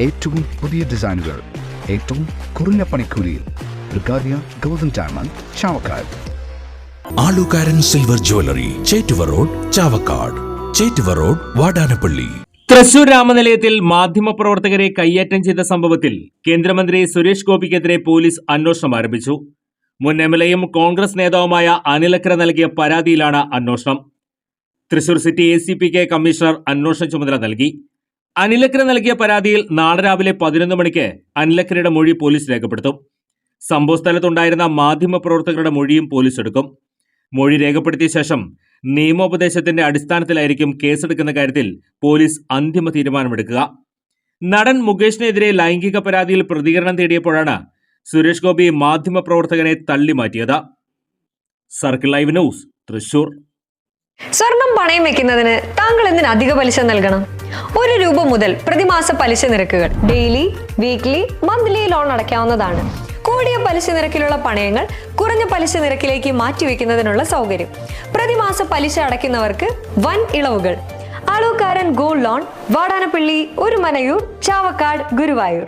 ഏറ്റവും പുതിയ ഡിസൈനുകൾ ഏറ്റവും കുറഞ്ഞ പണിക്കൂലിയിൽ. ബ്രിഗാദിയ golden diamond, Chavakkad. Alukkaran silver jewellery, Chettuva road, Chavakkad. Chettuva road, Vadanappally. Thrissur രാമനിലയത്തിൽ മാധ്യമപ്രവർത്തകരെ കയ്യേറ്റം ചെയ്ത സംഭവത്തിൽ കേന്ദ്രമന്ത്രി സുരേഷ് ഗോപിക്കെതിരെ പോലീസ് അന്വേഷണം ആരംഭിച്ചു. മുൻ എംഎൽഎയും കോൺഗ്രസ് നേതാവുമായ അനിലക്കര നൽകിയ പരാതിയിലാണ് അന്വേഷണം. തൃശൂർ സിറ്റി ACPക്ക് കമ്മീഷണർ അന്വേഷണ ചുമതല നൽകി. അനിലക്കര നൽകിയ പരാതിയിൽ നാളെ രാവിലെ 11 മണിക്ക് അനിലക്കരയുടെ മൊഴി പോലീസ് രേഖപ്പെടുത്തും. സംഭവ സ്ഥലത്തുണ്ടായിരുന്ന മാധ്യമപ്രവർത്തകരുടെ മൊഴിയും പോലീസ് എടുക്കും. മൊഴി രേഖപ്പെടുത്തിയ ശേഷം നിയമോപദേശത്തിന്റെ അടിസ്ഥാനത്തിലായിരിക്കും കേസെടുക്കുന്ന കാര്യത്തിൽ പോലീസ് അന്തിമ തീരുമാനമെടുക്കുക. നടൻ മുകേഷിനെതിരെ ലൈംഗിക പരാതിയിൽ പ്രതികരണം തേടിയപ്പോഴാണ് സുരേഷ് ഗോപി മാധ്യമപ്രവർത്തകനെ തള്ളിമാറ്റിയത്. Circle live news, Thrissur. സ്വർണം പണയം വെക്കുന്നതിന് താങ്കൾ എന്തിന് അധിക പലിശ നൽകണം? 1 രൂപ മുതൽ പ്രതിമാസ പലിശ നിരക്കുകൾ ഡെയിലി, വീക്ക്ലി, മന്ത്ലി ലോൺ അടയ്ക്കാവുന്നതാണ്. കൂടിയ പലിശ നിരക്കിലുള്ള പണയങ്ങൾ കുറഞ്ഞ പലിശ നിരക്കിലേക്ക് മാറ്റിവെക്കുന്നതിനുള്ള സൗകര്യം. പ്രതിമാസ പലിശ അടയ്ക്കുന്നവർക്ക് വൻ ഇളവുകൾ. ആലുകാരൻ ഗോൾഡ് ലോൺ, വാടാനപ്പള്ളി, ഒരുമനയൂർ, ചാവക്കാട്, ഗുരുവായൂർ.